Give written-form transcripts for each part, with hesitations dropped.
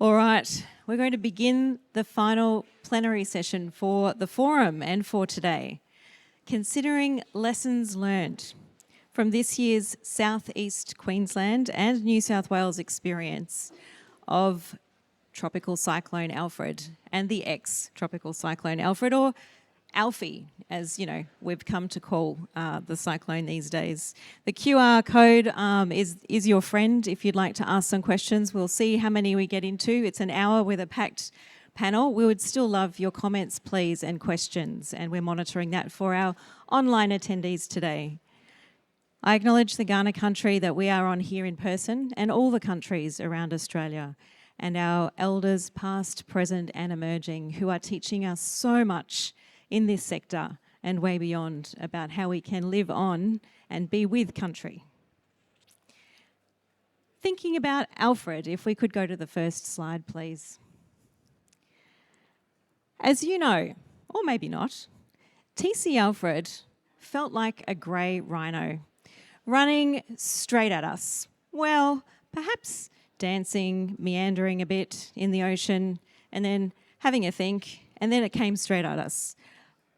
All right, we're going to begin the final plenary session for the forum and for today, considering lessons learned from this year's South East Queensland and New South Wales experience of Tropical Cyclone Alfred and the ex-Tropical Cyclone Alfred, or Alfie, as you know, we've come to call the cyclone these days. The QR code is your friend if you'd like to ask some questions. We'll see how many we get into. It's an hour with a packed panel. We would still love your comments, please, and questions, and we're monitoring that for our online attendees today. I acknowledge the Kaurna country that we are on here in person and all the countries around Australia, and our elders past, present and emerging who are teaching us so much in this sector and way beyond about how we can live on and be with country. Thinking about Alfred, if we could go to the first slide, please. As you know, or maybe not, TC Alfred felt like a grey rhino, running straight at us. Well, perhaps dancing, meandering a bit in the ocean, and then having a think, and then it came straight at us.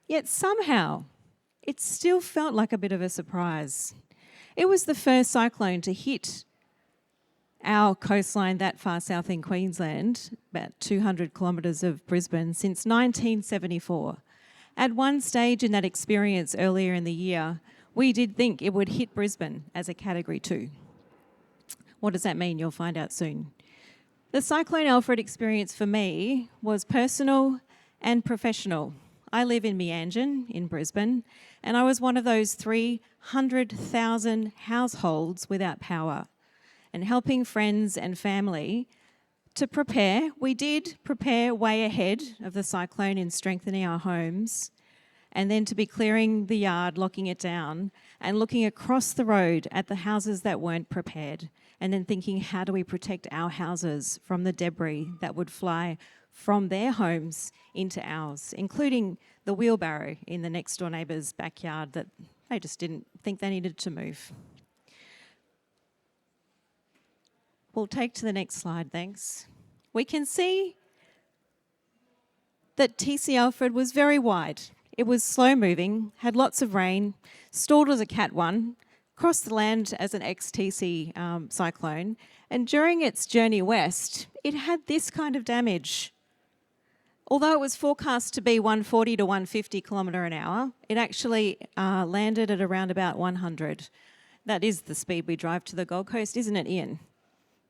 Yet somehow, it still felt like a bit of a surprise. It was the first cyclone to hit our coastline that far south in Queensland, about 200 kilometres of Brisbane, since 1974. At one stage in that experience earlier in the year, we did think it would hit Brisbane as a Category 2. What does that mean? You'll find out soon. The Cyclone Alfred experience for me was personal and professional. I live in Meanjin in Brisbane, and I was one of those 300,000 households without power. And helping friends and family to prepare, we did prepare way ahead of the cyclone in strengthening our homes, and then to be clearing the yard, locking it down, and looking across the road at the houses that weren't prepared, and then thinking, how do we protect our houses from the debris that would fly from their homes into ours, including the wheelbarrow in the next door neighbour's backyard that they just didn't think they needed to move. We'll take to the next slide, thanks. We can see that TC Alfred was very wide. It was slow moving, had lots of rain, stalled as a Cat 1, crossed the land as an ex-TC cyclone, and during its journey west, it had this kind of damage. Although it was forecast to be 140 to 150 kilometre an hour, it actually landed at around about 100. That is the speed we drive to the Gold Coast, isn't it, Ian?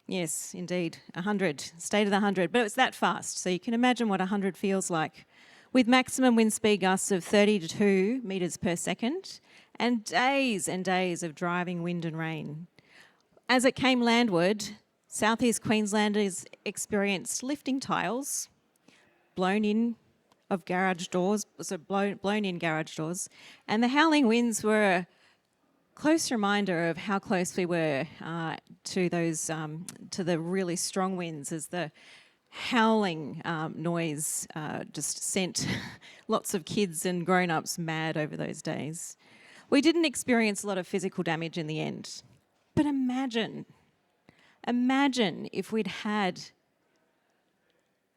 Yes, indeed, 100, state of the 100, but it's that fast, so you can imagine what 100 feels like, with maximum wind speed gusts of 32 metres per second and days of driving wind and rain. As it came landward, southeast Queenslanders experienced lifting tiles, blown in garage doors, and the howling winds were a close reminder of how close we were to the really strong winds, as the howling noise just sent lots of kids and grown-ups mad over those days. We didn't experience a lot of physical damage in the end, but imagine if we'd had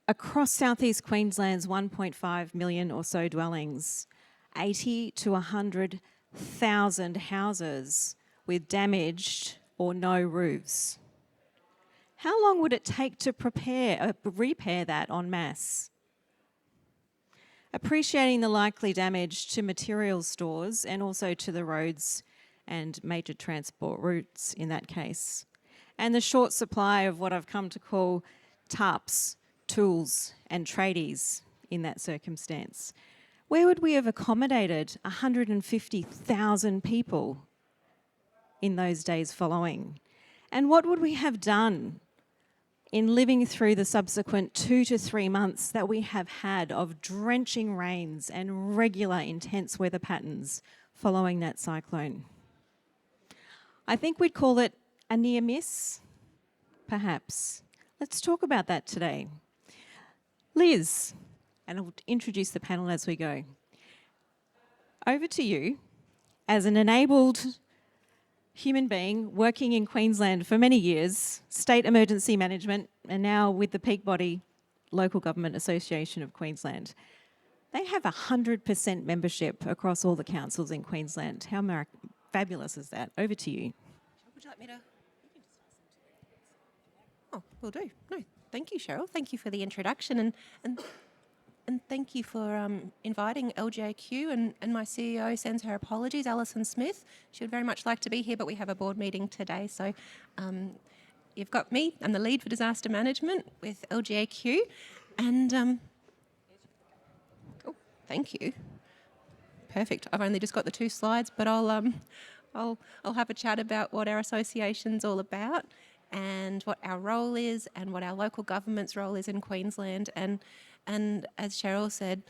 across southeast Queensland's 1.5 million or so dwellings, 80 to 100,000 houses with damaged or no roofs. How long would it take to repair that en masse? Appreciating the likely damage to material stores and also to the roads and major transport routes in that case, and the short supply of what I've come to call tarps, tools and tradies in that circumstance. Where would we have accommodated 150,000 people in those days following? And what would we have done in living through the subsequent 2 to 3 months that we have had of drenching rains and regular intense weather patterns following that cyclone? I think we'd call it a near miss, perhaps. Let's talk about that today. Liz, and I'll introduce the panel as we go. Over to you as an enabled human being working in Queensland for many years, state emergency management, and now with the peak body, Local Government Association of Queensland. They have 100% membership across all the councils in Queensland. How fabulous is that? Over to you. Would you like me to? Oh, will do. No, thank you, Cheryl. Thank you for the introduction and thank you for inviting LJQ and my CEO sends her apologies, Alison Smith. She would very much like to be here, but we have a board meeting today. So you've got me. I'm the lead for disaster management with LJQ. And oh, thank you. Perfect. I've only just got the 2 slides, but I'll have a chat about what our association's all about and what our role is and what our local government's role is in Queensland. And as Cheryl said,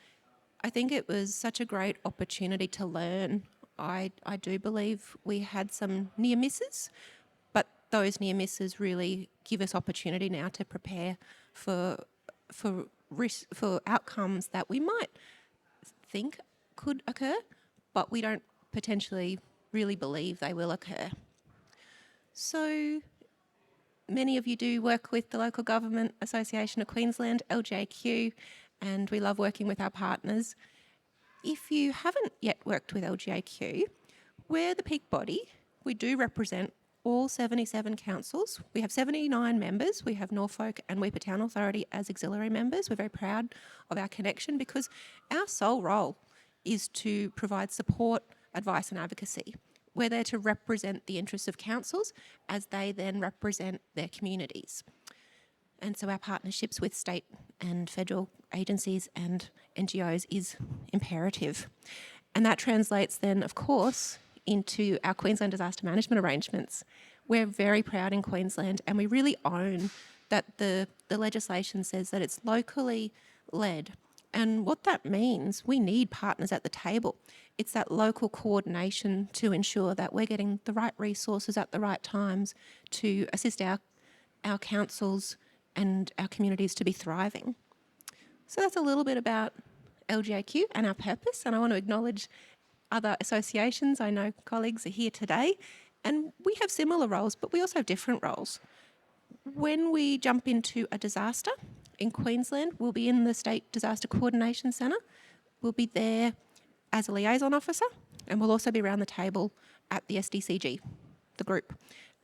I think it was such a great opportunity to learn. I do believe we had some near misses, but those near misses really give us opportunity now to prepare for outcomes that we might think could occur, but we don't potentially really believe they will occur. So many of you do work with the Local Government Association of Queensland, LJQ, and we love working with our partners. If you haven't yet worked with LJQ, we're the peak body. We do represent all 77 councils. We have 79 members. We have Norfolk and Weipa Town Authority as auxiliary members. We're very proud of our connection because our sole role is to provide support, advice and advocacy. We're there to represent the interests of councils as they then represent their communities. And so our partnerships with state and federal agencies and NGOs is imperative. And that translates then, of course, into our Queensland disaster management arrangements. We're very proud in Queensland and we really own that the legislation says that it's locally led. And what that means, we need partners at the table. It's that local coordination to ensure that we're getting the right resources at the right times to assist our councils and our communities to be thriving. So that's a little bit about LJQ and our purpose, and I want to acknowledge other associations. I know colleagues are here today, and we have similar roles, but we also have different roles. When we jump into a disaster in Queensland, we'll be in the State Disaster Coordination Centre. We'll be there as a liaison officer, and we'll also be around the table at the SDCG, the group.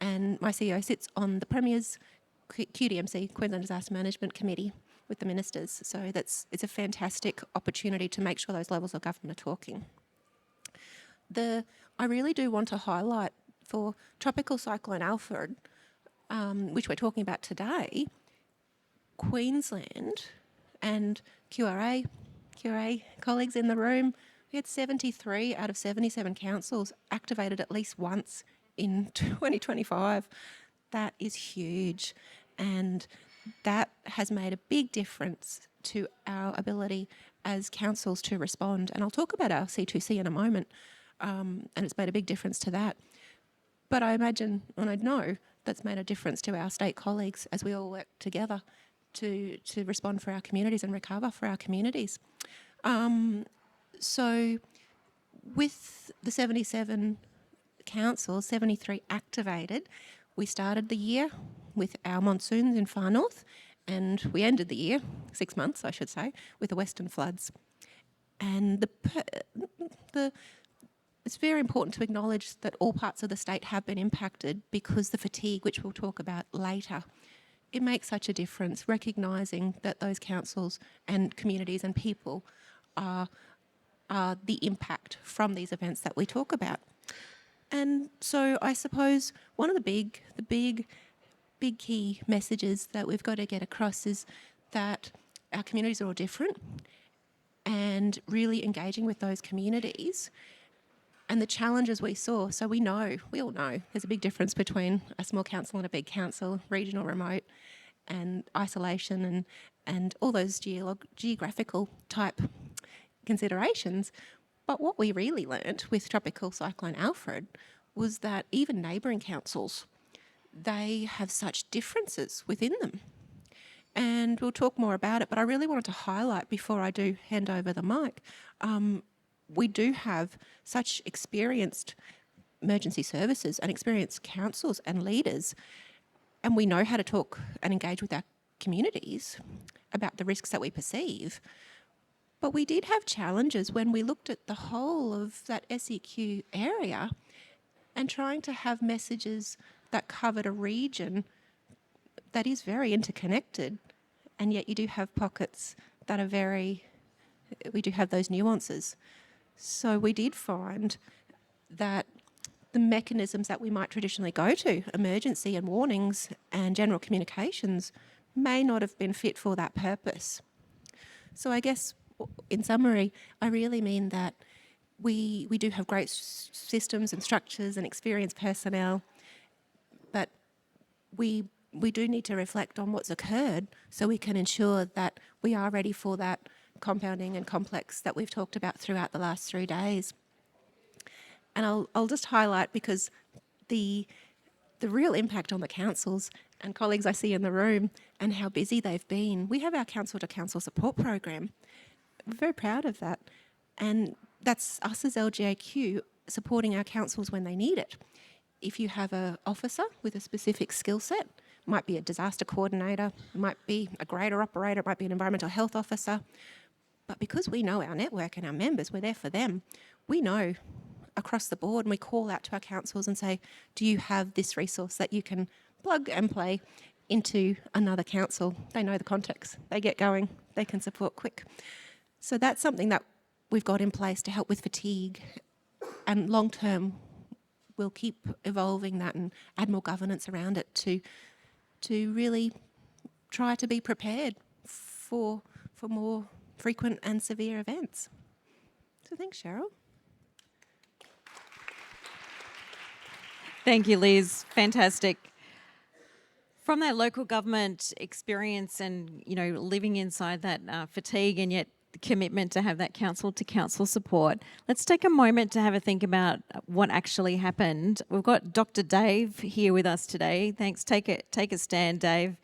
And my CEO sits on the Premier's QDMC, Queensland Disaster Management Committee, with the ministers. So it's a fantastic opportunity to make sure those levels of government are talking. I really do want to highlight for Tropical Cyclone Alfred, which we're talking about today, Queensland and QRA colleagues in the room, we had 73 out of 77 councils activated at least once in 2025. That is huge, and that has made a big difference to our ability as councils to respond. And I'll talk about our C2C in a moment, and it's made a big difference to that. But I imagine, and I know, that's made a difference to our state colleagues as we all work together to respond for our communities and recover for our communities. So with the 77 councils, 73 activated, we started the year with our monsoons in far north, and we ended the year, 6 months I should say, with the western floods. And it's very important to acknowledge that all parts of the state have been impacted because the fatigue, which we'll talk about later, it makes such a difference, recognising that those councils and communities and people are the impact from these events that we talk about. And so I suppose one of the big key messages that we've got to get across is that our communities are all different, and really engaging with those communities and the challenges we saw. So we all know there's a big difference between a small council and a big council, regional, remote, and isolation and all those geographical type considerations. But what we really learnt with Tropical Cyclone Alfred was that even neighbouring councils, they have such differences within them. And we'll talk more about it, but I really wanted to highlight before I do hand over the mic, we do have such experienced emergency services and experienced councils and leaders, and we know how to talk and engage with our communities about the risks that we perceive. But we did have challenges when we looked at the whole of that SEQ area and trying to have messages that covered a region that is very interconnected, and yet you do have pockets that are we do have those nuances. So we did find that the mechanisms that we might traditionally go to, emergency and warnings and general communications, may not have been fit for that purpose. So I guess, in summary, I really mean that we do have great systems and structures and experienced personnel, but we do need to reflect on what's occurred so we can ensure that we are ready for that compounding and complex that we've talked about throughout the last 3 days. And I'll just highlight, because the real impact on the councils and colleagues I see in the room and how busy they've been. We have our council-to-council support program. We're very proud of that. And that's us as LGAQ supporting our councils when they need it. If you have an officer with a specific skill set, might be a disaster coordinator, might be a grader operator, it might be an environmental health officer. But because we know our network and our members, we're there for them, we know across the board, and we call out to our councils and say, do you have this resource that you can plug and play into another council? They know the context, they get going, they can support quick. So that's something that we've got in place to help with fatigue, and long term we'll keep evolving that and add more governance around it to really try to be prepared for more frequent and severe events. So thanks, Cheryl. Thank you, Liz. Fantastic. From that local government experience and, living inside that fatigue and yet the commitment to have that council-to-council support, let's take a moment to have a think about what actually happened. We've got Dr. Dave here with us today. Thanks. Take a stand, Dave.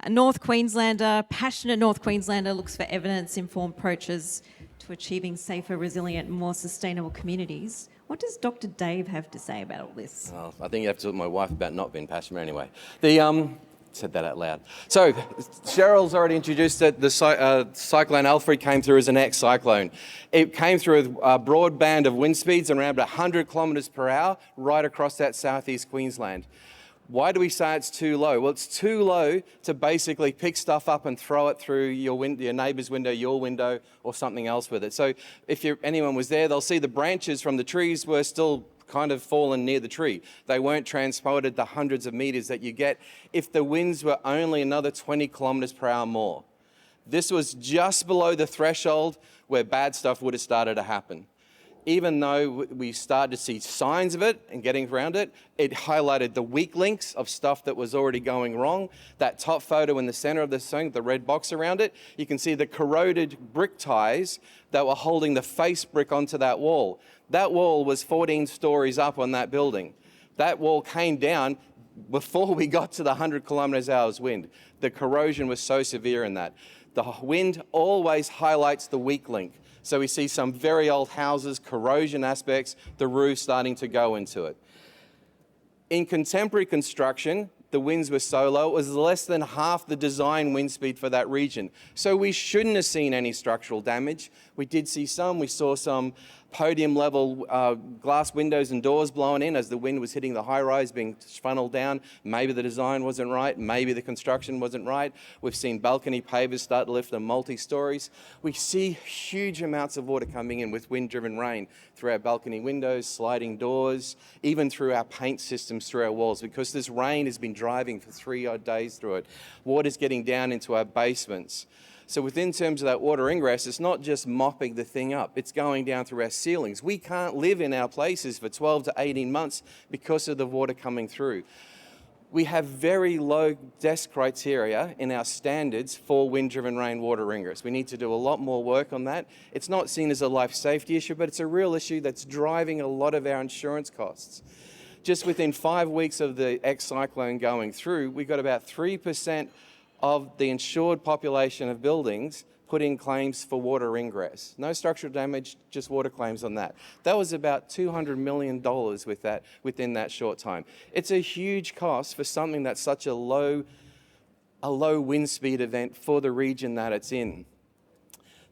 A North Queenslander, passionate North Queenslander, looks for evidence-informed approaches to achieving safer, resilient, more sustainable communities. What does Dr. Dave have to say about all this? Well, I think you have to talk to my wife about not being passionate anyway. Said that out loud. So Cheryl's already introduced it. The Cyclone Alfred came through as an ex-cyclone. It came through a broad band of wind speeds around 100 kilometres per hour right across that southeast Queensland. Why do we say it's too low? Well, it's too low to basically pick stuff up and throw it through your neighbour's window, your window, or something else with it. So if anyone was there, they'll see the branches from the trees were still kind of fallen near the tree. They weren't transported the hundreds of metres that you get if the winds were only another 20 kilometres per hour more. This was just below the threshold where bad stuff would have started to happen. Even though we started to see signs of it and getting around it, it highlighted the weak links of stuff that was already going wrong. That top photo in the center of the thing, the red box around it, you can see the corroded brick ties that were holding the face brick onto that wall. That wall was 14 stories up on that building. That wall came down before we got to the 100 kilometres an hour wind. The corrosion was so severe in that. The wind always highlights the weak link. So we see some very old houses, corrosion aspects, the roof starting to go into it. In contemporary construction, the winds were so low, it was less than half the design wind speed for that region. So we shouldn't have seen any structural damage. We did see some. We saw some podium level glass windows and doors blowing in as the wind was hitting the high rise, being funneled down. Maybe the design wasn't right. Maybe the construction wasn't right. We've seen balcony pavers start to lift them multi-stories. We see huge amounts of water coming in with wind-driven rain through our balcony windows, sliding doors, even through our paint systems, through our walls, because this rain has been driving for 3 odd days through it. Water's getting down into our basements. So within terms of that water ingress, it's not just mopping the thing up, it's going down through our ceilings. We can't live in our places for 12 to 18 months because of the water coming through. We have very low desk criteria in our standards for wind-driven rainwater ingress. We need to do a lot more work on that. It's not seen as a life safety issue, but it's a real issue that's driving a lot of our insurance costs. Just within 5 weeks of the ex-cyclone going through, we got about 3% of the insured population of buildings put in claims for water ingress. No structural damage, just water claims on that. That was about $200 million with that, within that short time. It's a huge cost for something that's such a low wind speed event for the region that it's in.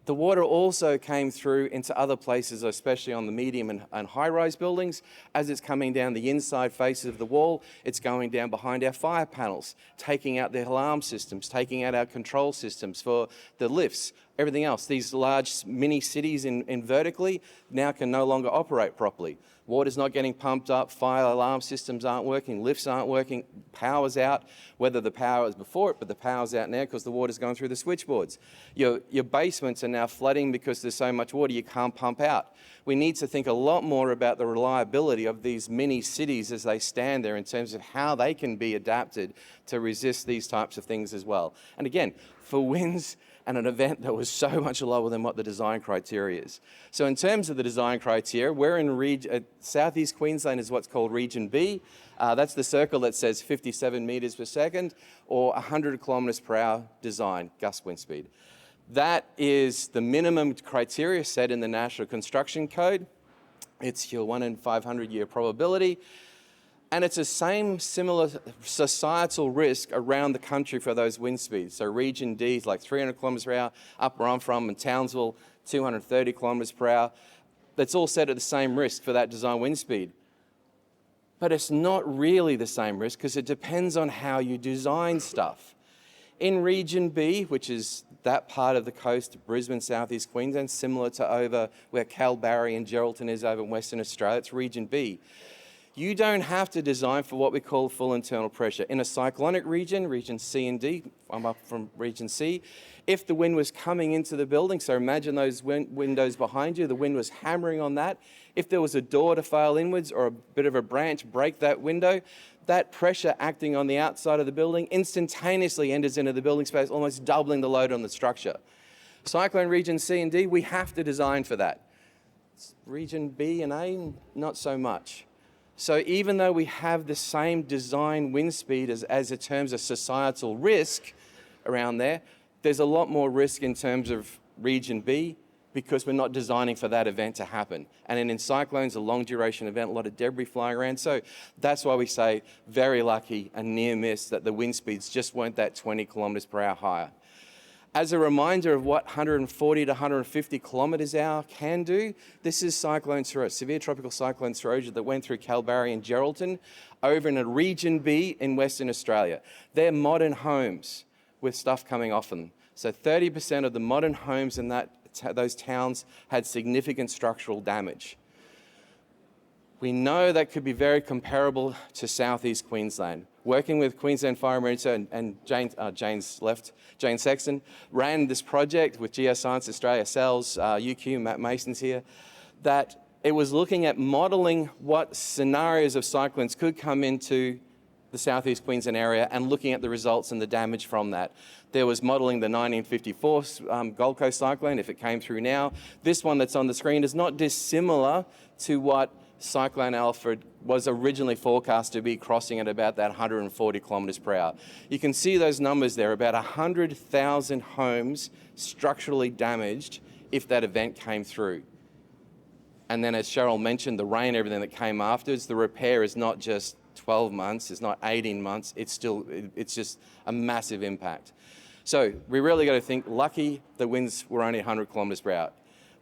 The water also came through into other places, especially on the medium and high-rise buildings. As it's coming down the inside faces of the wall, it's going down behind our fire panels, taking out the alarm systems, taking out our control systems for the lifts, everything else. These large mini cities in vertically now can no longer operate properly. Water's not getting pumped up, fire alarm systems aren't working, lifts aren't working, power's out, whether the power was before it, but the power's out now because the water's going through the switchboards. Your basements are now flooding because there's so much water you can't pump out. We need to think a lot more about the reliability of these mini cities as they stand there in terms of how they can be adapted to resist these types of things as well. And again, for winds and an event that was so much lower than what the design criteria is. So in terms of the design criteria, we're in Southeast Queensland is what's called Region B. That's the circle that says 57 metres per second or 100 kilometres per hour design, gust wind speed. That is the minimum criteria set in the National Construction Code. It's your 1 in 500 year probability. And it's the same similar societal risk around the country for those wind speeds. So Region D is like 300 kilometres per hour, up where I'm from in Townsville, 230 kilometres per hour. That's all set at the same risk for that design wind speed. But it's not really the same risk because it depends on how you design stuff. In Region B, which is that part of the coast of Brisbane, Southeast Queensland, similar to over where Kalbarri and Geraldton is over in Western Australia, it's Region B. You don't have to design for what we call full internal pressure. In a cyclonic region, Region C and D, I'm up from Region C, if the wind was coming into the building, so imagine those windows behind you, the wind was hammering on that. If there was a door to fail inwards or a bit of a branch break that window, that pressure acting on the outside of the building instantaneously enters into the building space, almost doubling the load on the structure. Cyclone Region C and D, we have to design for that. Region B and A, not so much. So even though we have the same design wind speed as in terms of societal risk around there, there's a lot more risk in terms of Region B because we're not designing for that event to happen. And in cyclones, a long duration event, a lot of debris flying around. So that's why we say very lucky and near miss that the wind speeds just weren't that 20 kilometres per hour higher. As a reminder of what 140 to 150 kilometres an hour can do, this is Cyclone Seroja, severe tropical cyclone Seroja that went through Kalbarri and Geraldton over in a Region B in Western Australia. They're modern homes with stuff coming off them. So 30% of the modern homes in those towns had significant structural damage. We know that could be very comparable to Southeast Queensland. Working with Queensland Fire Emergency and Jane Sexton ran this project with Geoscience Australia, CELS, UQ, Matt Mason's here, that it was looking at modelling what scenarios of cyclones could come into the Southeast Queensland area and looking at the results and the damage from that. There was modelling the 1954 Gold Coast cyclone, if it came through now. This one that's on the screen is not dissimilar to what Cyclone Alfred was originally forecast to be crossing at about that 140 kilometres per hour. You can see those numbers there, about 100,000 homes structurally damaged if that event came through. And then as Cheryl mentioned, the rain, everything that came afterwards, the repair is not just 12 months, it's not 18 months, it's just a massive impact. So we really got to think, lucky the winds were only 100 kilometres per hour.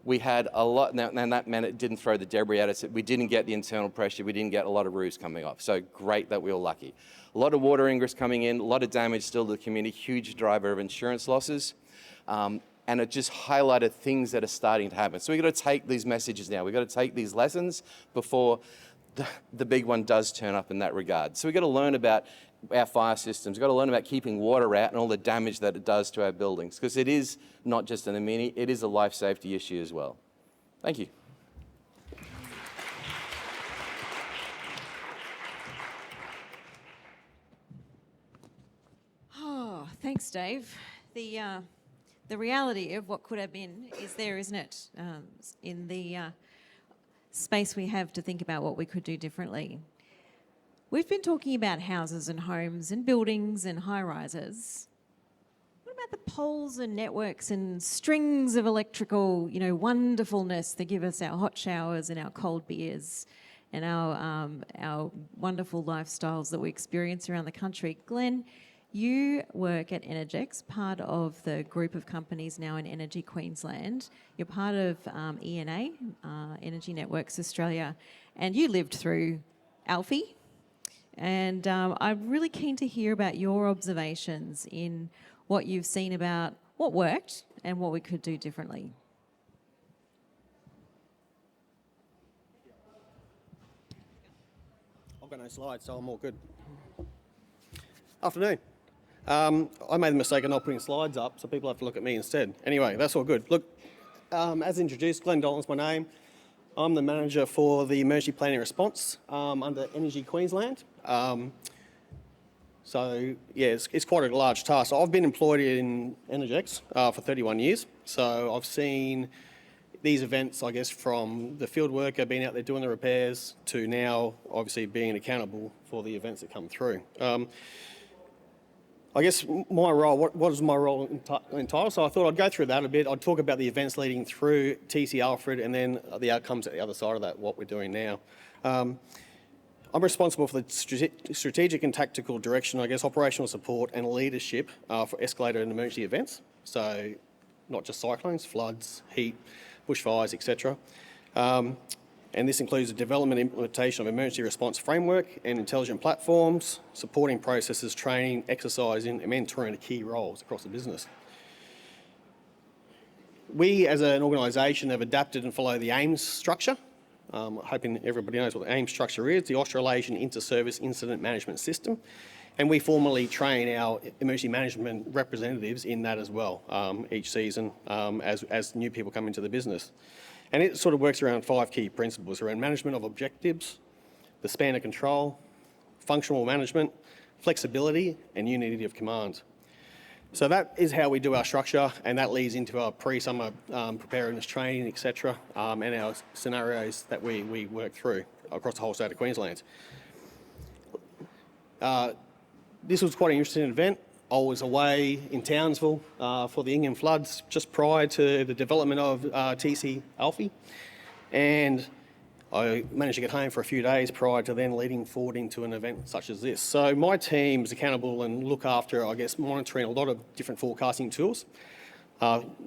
We had a lot, and that meant it didn't throw the debris at us. We didn't get the internal pressure. We didn't get a lot of roofs coming off. So great that we were lucky. A lot of water ingress coming in, a lot of damage still to the community, huge driver of insurance losses. And it just highlighted things that are starting to happen. So we've got to take these messages now. We've got to take these lessons before the big one does turn up in that regard. So we've got to learn about our fire systems. We've got to learn about keeping water out and all the damage that it does to our buildings, because it is not just an amenity, it is a life safety issue as well. Thank you. Oh, thanks, Dave. The reality of what could have been is there, isn't it? In the space we have to think about what we could do differently. We've been talking about houses and homes and buildings and high-rises. What about the poles and networks and strings of electrical, wonderfulness that give us our hot showers and our cold beers and our wonderful lifestyles that we experience around the country? Glen, you work at Energex, part of the group of companies now in Energy Queensland. You're part of ENA, Energy Networks Australia, and you lived through Alfie. And I'm really keen to hear about your observations in what you've seen about what worked and what we could do differently. I've got no slides, so I'm all good. Afternoon. I made the mistake of not putting slides up, so people have to look at me instead. Anyway, that's all good. Look, as introduced, Glen Dolan's my name. I'm the manager for the emergency planning response under Energy Queensland. So, yeah, it's quite a large task. So I've been employed in Energex for 31 years. So I've seen these events, I guess, from the field worker being out there doing the repairs to now, obviously, being accountable for the events that come through. I guess my role, what is my role entitled? So I thought I'd go through that a bit. I'd talk about the events leading through TC Alfred and then the outcomes at the other side of that, what we're doing now. I'm responsible for the strategic and tactical direction, I guess, operational support and leadership for escalated and emergency events. So not just cyclones, floods, heat, bushfires, etc. And this includes the development and implementation of emergency response framework and intelligent platforms, supporting processes, training, exercising, and mentoring are key roles across the business. We, as an organisation, have adapted and follow the AIMS structure. Hoping everybody knows what the AIMS structure is, the Australasian Inter-Service Incident Management System. And we formally train our emergency management representatives in that as well each season as new people come into the business. And it sort of works around 5 key principles around management of objectives, the span of control, functional management, flexibility, and unity of command. So that is how we do our structure, and that leads into our pre-summer preparedness training, etc., and our scenarios that we work through across the whole state of Queensland. This was quite an interesting event. I was away in Townsville for the Ingham floods just prior to the development of TC Alfie, and I managed to get home for a few days prior to then leading forward into an event such as this. So my team is accountable and look after, I guess, monitoring a lot of different forecasting tools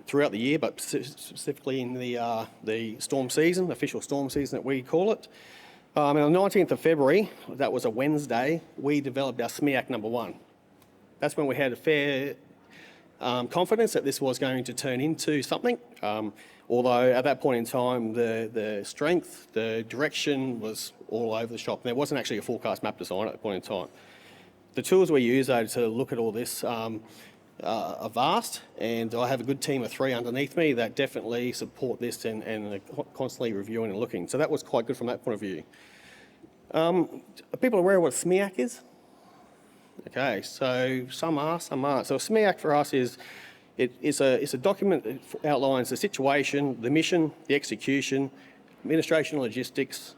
throughout the year, but specifically in the storm season, official storm season that we call it. On the 19th of February, that was a Wednesday, we developed our SMEAC number 1. That's when we had a fair confidence that this was going to turn into something. Although at that point in time, the strength, the direction was all over the shop. There wasn't actually a forecast map design at that point in time. The tools we use though to look at all this are vast, and I have a good team of 3 underneath me that definitely support this and are constantly reviewing and looking. So that was quite good from that point of view. Are people aware of what SMEAC is? Okay, so some are, some aren't. So a SMEAC for us is it's a document that outlines the situation, the mission, the execution, administration and logistics,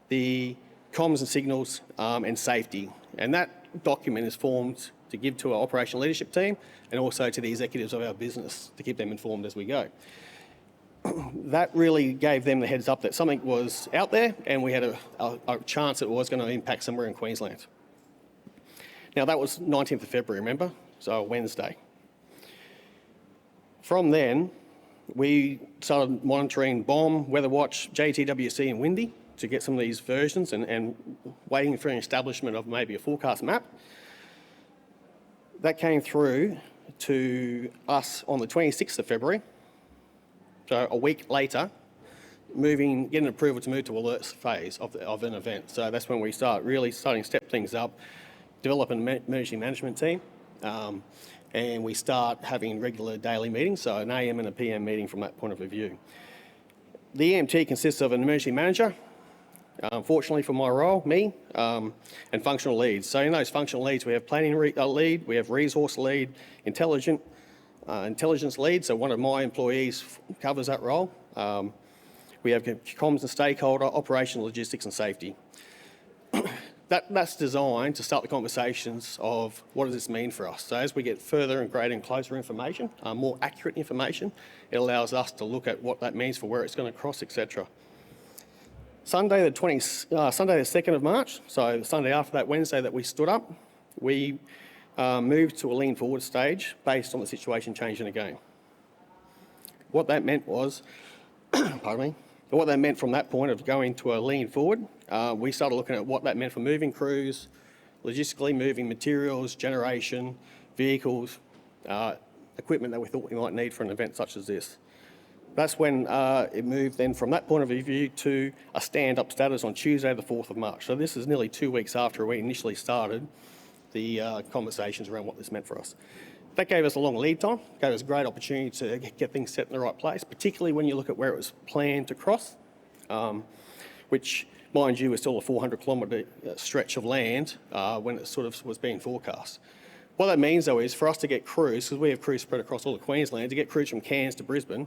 the comms and signals, and safety. And that document is formed to give to our operational leadership team and also to the executives of our business to keep them informed as we go. That really gave them the heads up that something was out there and we had a chance that it was going to impact somewhere in Queensland. Now that was 19th of February, remember? So Wednesday. From then, we started monitoring BOM, Weather Watch, JTWC and Windy to get some of these versions and waiting for an establishment of maybe a forecast map. That came through to us on the 26th of February, so a week later, getting approval to move to alerts phase of an event. So that's when we starting to step things up, develop an emergency management team, and we start having regular daily meetings, so an AM and a PM meeting from that point of view. The EMT consists of an emergency manager, unfortunately for my role, me, and functional leads. So in those functional leads, we have planning lead, we have resource lead, intelligence lead, so one of my employees covers that role. We have comms and stakeholder, operational logistics and safety. That's designed to start the conversations of what does this mean for us. So as we get further and greater and closer information, more accurate information, it allows us to look at what that means for where it's going to cross, etc. Sunday the 2nd of March, so the Sunday after that Wednesday that we stood up, we moved to a lean forward stage based on the situation changing again. What that meant was, pardon me, what that meant from that point of going to a lean forward, we started looking at what that meant for moving crews, logistically moving materials, generation, vehicles, equipment that we thought we might need for an event such as this. That's when it moved then from that point of view to a stand-up status on Tuesday the 4th of March. So this is nearly 2 weeks after we initially started the conversations around what this meant for us. That gave us a long lead time, gave us a great opportunity to get things set in the right place, particularly when you look at where it was planned to cross, which, mind you, was still a 400-kilometre stretch of land when it sort of was being forecast. What that means, though, is for us to get crews, because we have crews spread across all of Queensland, to get crews from Cairns to Brisbane,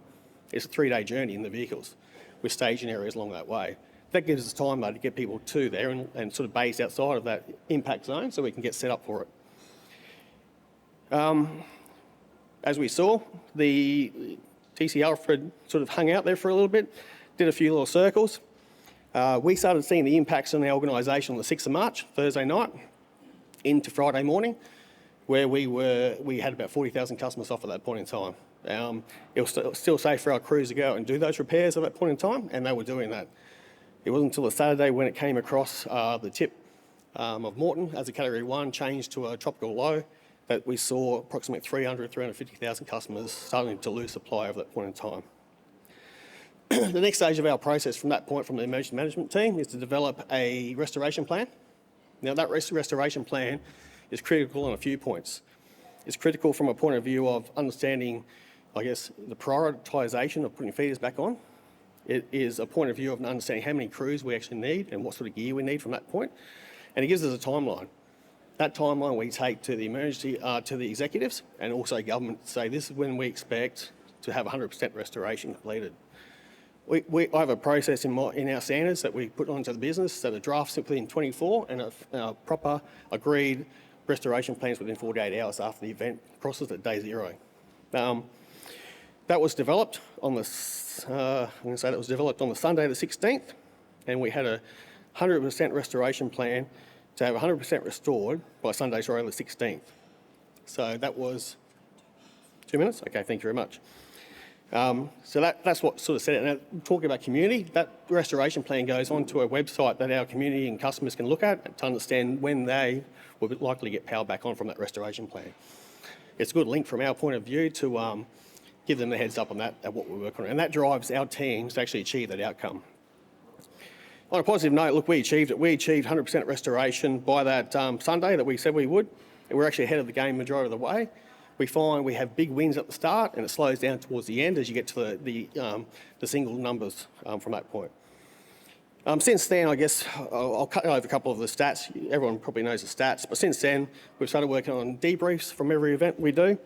it's a 3-day journey in the vehicles with staging areas along that way. That gives us time, though, to get people to there and sort of base outside of that impact zone so we can get set up for it. As we saw, the TC Alfred sort of hung out there for a little bit, did a few little circles. We started seeing the impacts on our organisation on the 6th of March, Thursday night, into Friday morning, where we had about 40,000 customers off at that point in time. It was still safe for our crews to go out and do those repairs at that point in time, and they were doing that. It wasn't until the Saturday when it came across the tip of Moreton as a Category 1 changed to a tropical low that we saw approximately 350,000 customers starting to lose supply over that point in time. The next stage of our process from that point from the emergency management team is to develop a restoration plan. Now that restoration plan is critical on a few points. It's critical from a point of view of understanding, I guess, the prioritisation of putting feeders back on. It is a point of view of understanding how many crews we actually need and what sort of gear we need from that point. And it gives us a timeline. That timeline we take to the emergency, to the executives and also government to say this is when we expect to have 100% restoration completed. I have a process in our standards that we put onto the business that are drafts within 24 and a proper agreed restoration plans within 48 hours after the event crosses at day 0. That was developed on the Sunday the 16th, and we had a 100% restoration plan to have 100% restored by Sunday, the 16th. So that was 2 minutes? Okay, thank you very much. So that's what sort of said it. Now, talking about community, that restoration plan goes onto a website that our community and customers can look at to understand when they will likely get power back on from that restoration plan. It's a good link from our point of view to give them the heads up on that, at what we're working on. And that drives our teams to actually achieve that outcome. On a positive note, look, we achieved it. We achieved 100% restoration by that Sunday that we said we would. And we're actually ahead of the game majority of the way. We find we have big wins at the start and it slows down towards the end as you get to the single numbers from that point. Since then, I guess, I'll cut over a couple of the stats. Everyone probably knows the stats, but since then, we've started working on debriefs from every event we do,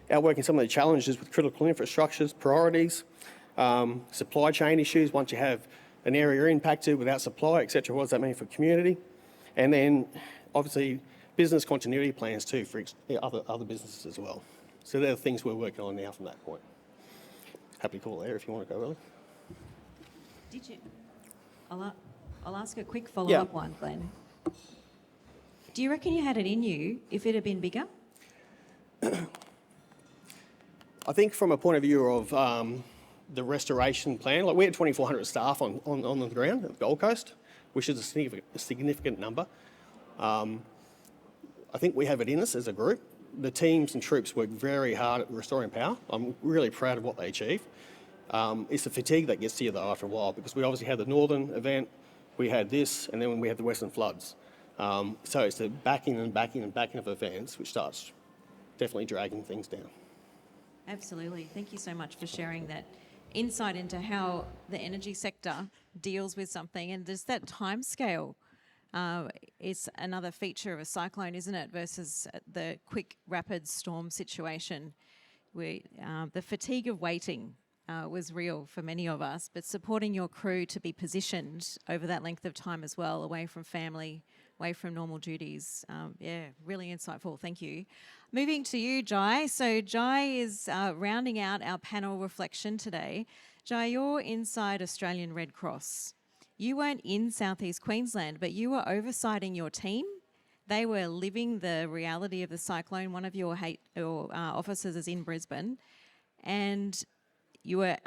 outworking some of the challenges with critical infrastructures, priorities, supply chain issues, once you have an area impacted without supply, etc. What does that mean for community? And then, obviously, business continuity plans too for other businesses as well. So they're the things we're working on now from that point. Happy to call there if you want to go early. Did you? I'll ask a quick follow-up one, Glenn. Do you reckon you had it in you if it had been bigger? I think from a point of view of the restoration plan, like we had 2,400 staff on the ground at the Gold Coast, which is a significant number. I think we have it in us as a group. The teams and troops work very hard at restoring power. I'm really proud of what they achieve. It's the fatigue that gets to you though after a while, because we obviously had the northern event, we had this, and then when we had the western floods. So it's the backing of events which starts definitely dragging things down. Absolutely. Thank you so much for sharing that insight into how the energy sector deals with something. And there's that time scale. It's another feature of a cyclone, isn't it, versus the quick, rapid storm situation. The fatigue of waiting was real for many of us, but supporting your crew to be positioned over that length of time as well, away from family, away from normal duties. Yeah, really insightful. Thank you. Moving to you, Jai. So Jai is rounding out our panel reflection today. Jai, you're inside Australian Red Cross. You weren't in Southeast Queensland, but you were oversighting your team. They were living the reality of the cyclone. One of your officers is in Brisbane, and you were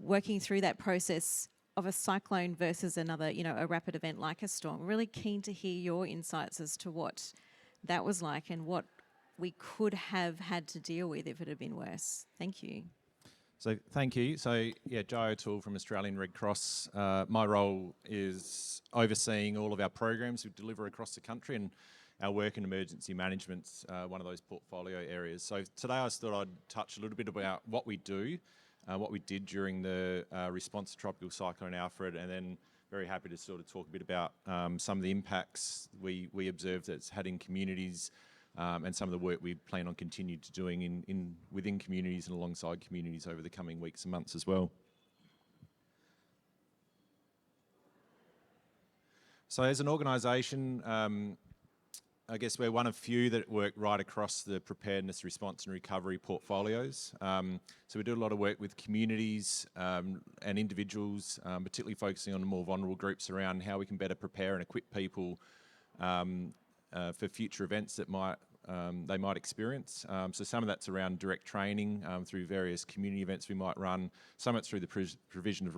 working through that process of a cyclone versus another, a rapid event like a storm. Really keen to hear your insights as to what that was like and what we could have had to deal with if it had been worse. Thank you. So thank you. So yeah, Jai O'Toole from Australian Red Cross. My role is overseeing all of our programs we deliver across the country, and our work in emergency management's one of those portfolio areas. So today I just thought I'd touch a little bit about what we do, what we did during the response to Tropical Cyclone Alfred, and then very happy to sort of talk a bit about some of the impacts we observed that it's had in communities, and some of the work we plan on continuing to doing within communities and alongside communities over the coming weeks and months as well. So as an organisation, I guess we're one of few that work right across the preparedness, response and recovery portfolios. So we do a lot of work with communities and individuals, particularly focusing on the more vulnerable groups around how we can better prepare and equip people for future events that they might experience. So some of that's around direct training through various community events we might run. Some of it's through the provision of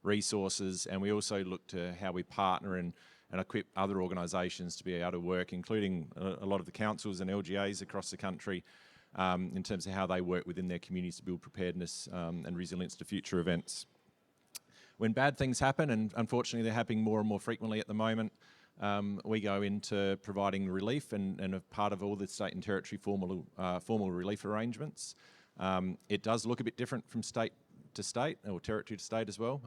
resources, and we also look to how we partner and equip other organisations to be able to work, including a lot of the councils and LGAs across the country, in terms of how they work within their communities to build preparedness and resilience to future events. When bad things happen, and unfortunately they're happening more and more frequently at the moment, we go into providing relief and a part of all the state and territory formal relief arrangements. It does look a bit different from state to state, or territory to state as well,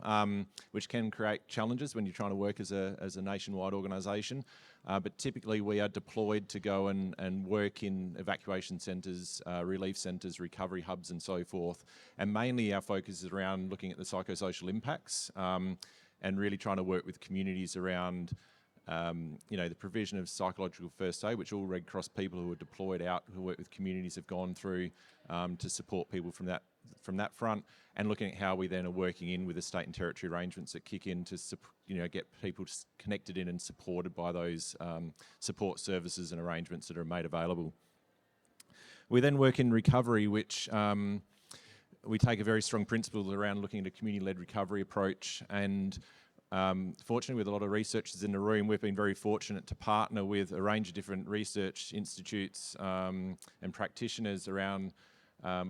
which can create challenges when you're trying to work as a nationwide organisation. But typically we are deployed to go and work in evacuation centres, relief centres, recovery hubs and so forth. And mainly our focus is around looking at the psychosocial impacts and really trying to work with communities around the provision of psychological first aid, which all Red Cross people who are deployed out, who work with communities, have gone through to support people from that front, and looking at how we then are working in with the state and territory arrangements that kick in to get people connected in and supported by those support services and arrangements that are made available. We then work in recovery, which we take a very strong principle around looking at a community-led recovery approach. And fortunately, with a lot of researchers in the room, we've been very fortunate to partner with a range of different research institutes and practitioners around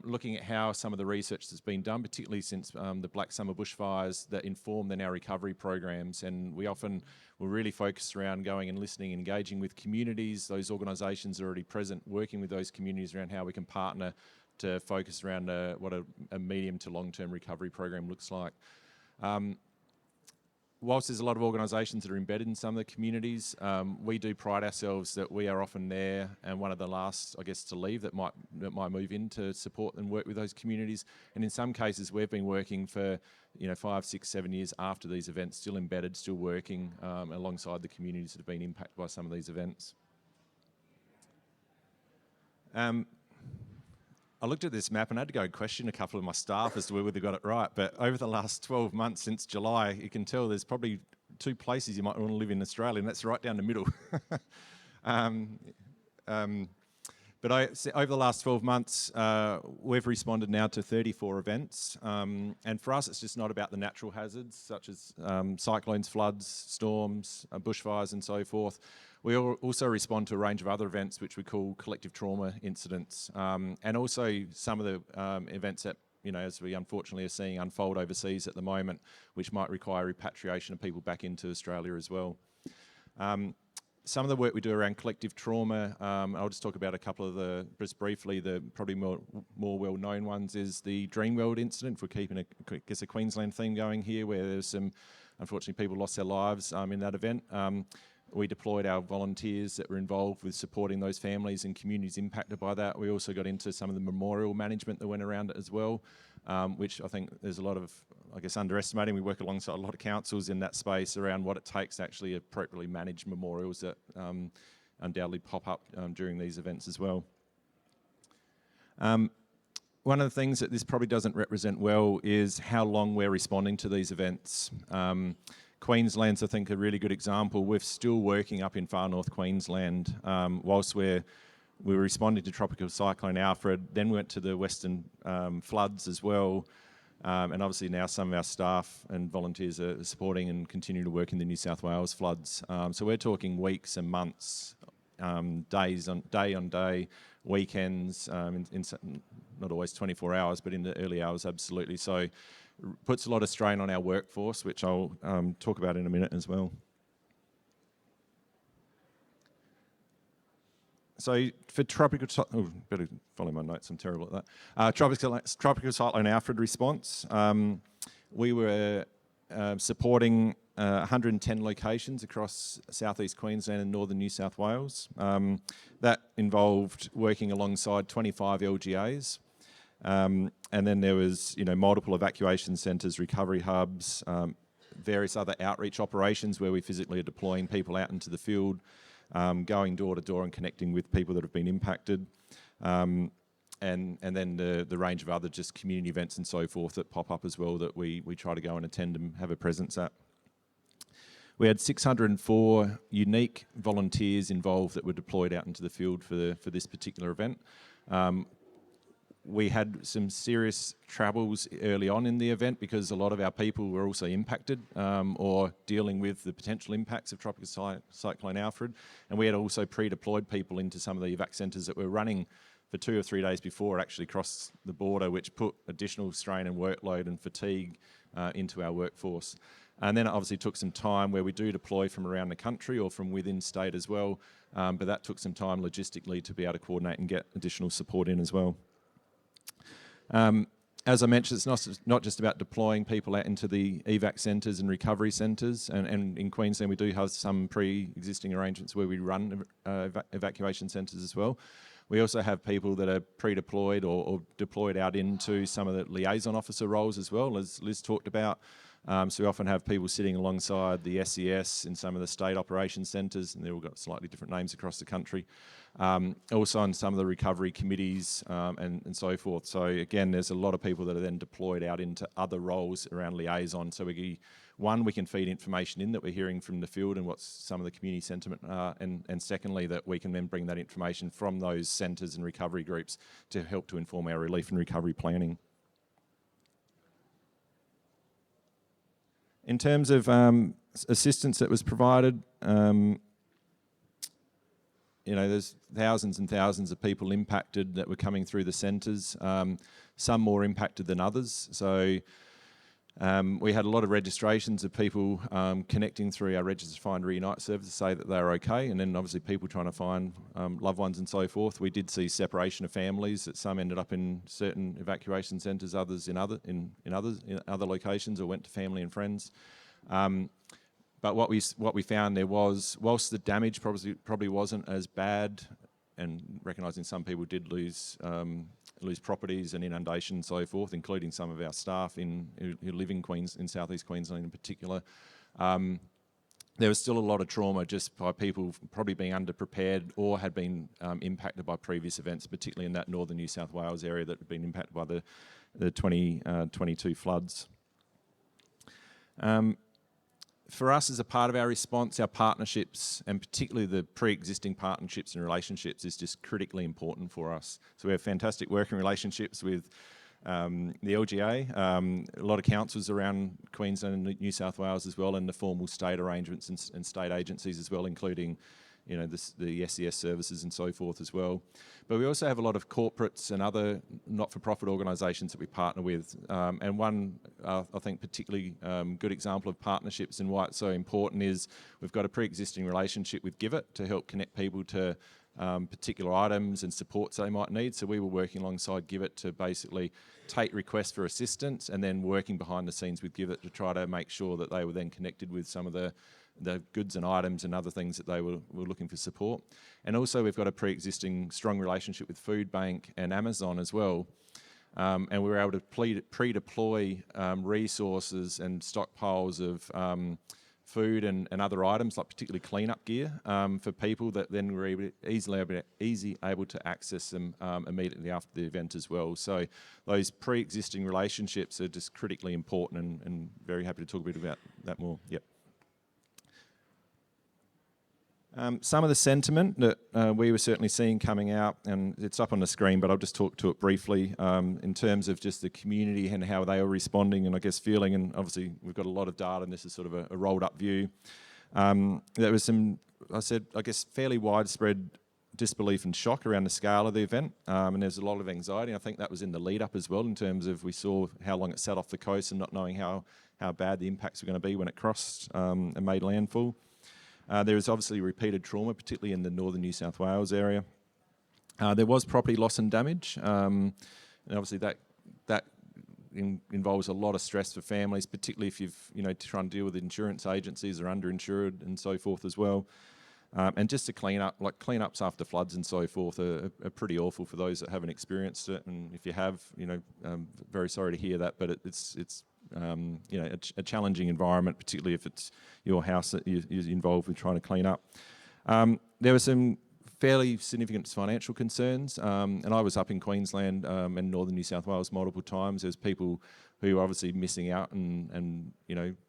looking at how some of the research that's been done, particularly since the Black Summer bushfires, that inform then our recovery programs. And we often will really focus around going and listening and engaging with communities, those organisations are already present, working with those communities around how we can partner to focus around what a medium to long-term recovery program looks like. Whilst there's a lot of organisations that are embedded in some of the communities, we do pride ourselves that we are often there and one of the last, I guess, to leave that might move in to support and work with those communities. And in some cases, we've been working for 5, 6, 7 years after these events, still embedded, still working alongside the communities that have been impacted by some of these events. I looked at this map and I had to go question a couple of my staff as to whether they got it right. But over the last 12 months since July, you can tell there's probably 2 places you might want to live in Australia, and that's right down the middle. But over the last 12 months, we've responded now to 34 events. And for us, it's just not about the natural hazards, such as cyclones, floods, storms, bushfires and so forth. We also respond to a range of other events, which we call collective trauma incidents. And also some of the events that, as we unfortunately are seeing unfold overseas at the moment, which might require repatriation of people back into Australia as well. Some of the work we do around collective trauma, I'll just talk about a couple of just briefly, the probably more well-known ones is the Dreamworld incident, if we're keeping a Queensland theme going here, where there's some, unfortunately, people lost their lives in that event. We deployed our volunteers that were involved with supporting those families and communities impacted by that. We also got into some of the memorial management that went around it as well. which I think there's a lot of, I guess, underestimating. We work alongside a lot of councils in that space around what it takes to actually appropriately manage memorials that undoubtedly pop up during these events as well. One of the things that this probably doesn't represent well is how long we're responding to these events. Queensland's, I think, a really good example. We're still working up in far north Queensland whilst we were responding to Tropical Cyclone Alfred. Then we went to the Western floods as well. And obviously now some of our staff and volunteers are supporting and continue to work in the New South Wales floods. So we're talking weeks and months, days on day, weekends, not always 24 hours, but in the early hours, absolutely. So puts a lot of strain on our workforce, which I'll talk about in a minute as well. So for better follow my notes, I'm terrible at that. Tropical Cyclone Alfred response. We were supporting 110 locations across southeast Queensland and northern New South Wales. That involved working alongside 25 LGAs. And then there was, multiple evacuation centres, recovery hubs, various other outreach operations where we physically are deploying people out into the field, going door to door and connecting with people that have been impacted. And then the range of other just community events and so forth that pop up as well that we try to go and attend and have a presence at. We had 604 unique volunteers involved that were deployed out into the field for this particular event. We had some serious troubles early on in the event because a lot of our people were also impacted or dealing with the potential impacts of Tropical Cyclone Alfred. And we had also pre-deployed people into some of the evac centres that were running for 2 or 3 days before actually crossed the border, which put additional strain and workload and fatigue into our workforce. And then it obviously took some time where we do deploy from around the country or from within state as well, but that took some time logistically to be able to coordinate and get additional support in as well. As I mentioned, it's not just about deploying people out into the evac centres and recovery centres, and in Queensland we do have some pre-existing arrangements where we run evacuation centres as well. We also have people that are pre-deployed or deployed out into some of the liaison officer roles as well, as Liz talked about. So we often have people sitting alongside the SES in some of the state operation centres, and they've all got slightly different names across the country. Also on some of the recovery committees and so forth. So again, there's a lot of people that are then deployed out into other roles around liaison. So we can feed information in that we're hearing from the field and what's some of the community sentiment are, and secondly, that we can then bring that information from those centres and recovery groups to help to inform our relief and recovery planning. In terms of assistance that was provided, there's thousands and thousands of people impacted that were coming through the centres, some more impacted than others. So we had a lot of registrations of people connecting through our Register Find Reunite service to say that they're okay, and then obviously people trying to find loved ones and so forth. We did see separation of families, that some ended up in certain evacuation centres, others in other locations, or went to family and friends. But what we found there was, whilst the damage probably wasn't as bad, and recognising some people did lose properties and inundation and so forth, including some of our staff who live in southeast Queensland in particular, there was still a lot of trauma just by people probably being underprepared or had been impacted by previous events, particularly in that northern New South Wales area that had been impacted by the 2022 floods. For us, as a part of our response, our partnerships, and particularly the pre-existing partnerships and relationships, is just critically important for us. So we have fantastic working relationships with the LGA, a lot of councils around Queensland and New South Wales as well, and the formal state arrangements and state agencies as well, including the SES services and so forth as well. But we also have a lot of corporates and other not-for-profit organisations that we partner with. And one, I think, particularly good example of partnerships and why it's so important is we've got a pre-existing relationship with Give It to help connect people to particular items and supports they might need. So we were working alongside Give It to basically take requests for assistance and then working behind the scenes with Give It to try to make sure that they were then connected with some of the goods and items and other things that they were looking for support. And also we've got a pre-existing strong relationship with Food Bank and Amazon as well. and we were able to pre-deploy resources and stockpiles of food and other items, like particularly clean-up gear, for people that then were easily able to access them immediately after the event as well. So those pre-existing relationships are just critically important, and very happy to talk a bit about that more. Yep. Some of the sentiment that we were certainly seeing coming out, and it's up on the screen, but I'll just talk to it briefly, in terms of just the community and how they were responding and I guess feeling, and obviously we've got a lot of data and this is sort of a rolled up view. There was some, I guess, fairly widespread disbelief and shock around the scale of the event, and there's a lot of anxiety. I think that was in the lead up as well, in terms of we saw how long it sat off the coast and not knowing how bad the impacts were going to be when it crossed and made landfall. There is obviously repeated trauma, particularly in the northern New South Wales area. There was property loss and damage, and obviously that involves a lot of stress for families, particularly if you've trying to deal with insurance agencies or underinsured and so forth as well. And just to clean up, like cleanups after floods and so forth are pretty awful for those that haven't experienced it. And if you have, very sorry to hear that, but it's a challenging environment, particularly if it's your house that you're involved with trying to clean up. There were some fairly significant financial concerns, and I was up in Queensland and northern New South Wales multiple times. There's people who are obviously missing out, and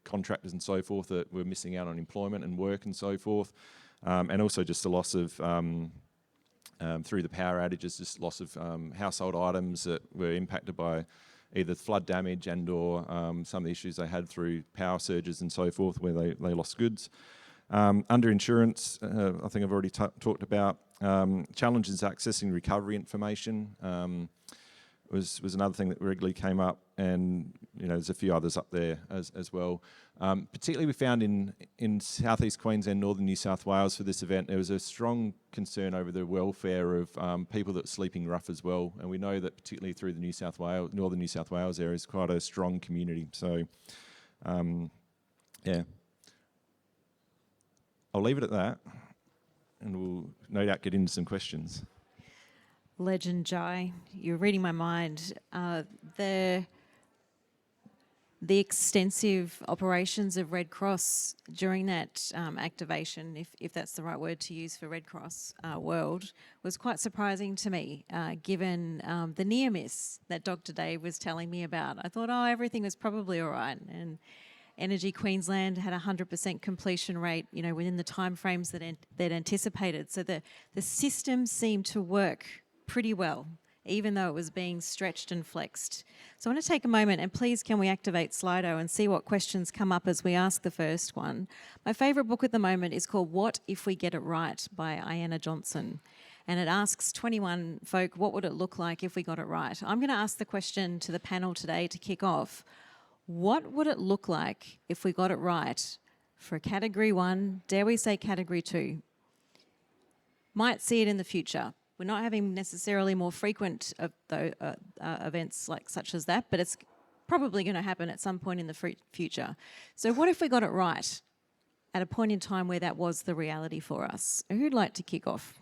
contractors and so forth that were missing out on employment and work and so forth, and also just the loss of through the power outages, just loss of household items that were impacted by either flood damage and or some of the issues they had through power surges and so forth, where they lost goods. Under insurance, I think I've already talked about. Challenges accessing recovery information was another thing that regularly came up, and there's a few others up there as well. Particularly we found in southeast Queensland, northern New South Wales for this event, there was a strong concern over the welfare of people that were sleeping rough as well, and we know that particularly through the northern New South Wales area is quite a strong community. So, yeah. I'll leave it at that, and we'll no doubt get into some questions. Legend Jai, you're reading my mind. The extensive operations of Red Cross during that activation, if that's the right word to use for Red Cross world, was quite surprising to me, given the near miss that Dr. Dave was telling me about. I thought, everything was probably all right, and Energy Queensland had a 100% completion rate, within the timeframes that they'd anticipated. So the system seemed to work pretty well, even though it was being stretched and flexed. So I want to take a moment, and please can we activate Slido and see what questions come up as we ask the first one. My favourite book at the moment is called What If We Get It Right by Iana Johnson. And it asks 21 folk, what would it look like if we got it right? I'm going to ask the question to the panel today to kick off. What would it look like if we got it right for Category 1, dare we say Category 2? Might see it in the future. We're not having necessarily more frequent events such as that, but it's probably going to happen at some point in the future. So what if we got it right at a point in time where that was the reality for us? Who'd like to kick off?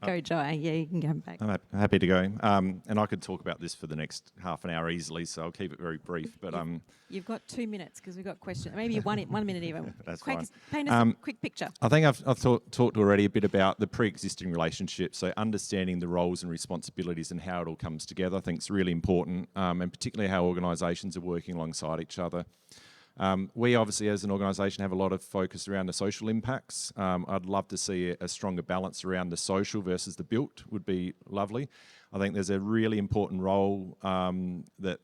Go, Jai. Yeah, you can go back. I'm happy to go. And I could talk about this for the next half an hour easily, so I'll keep it very brief. But you've got 2 minutes because we've got questions. Maybe 1 minute even. That's fine. Paint us a quick picture. I think I've talked already a bit about the pre-existing relationship, so understanding the roles and responsibilities and how it all comes together I think is really important, and particularly how organisations are working alongside each other. We obviously as an organisation have a lot of focus around the social impacts. I'd love to see a stronger balance around the social versus the built would be lovely. I think there's a really important role that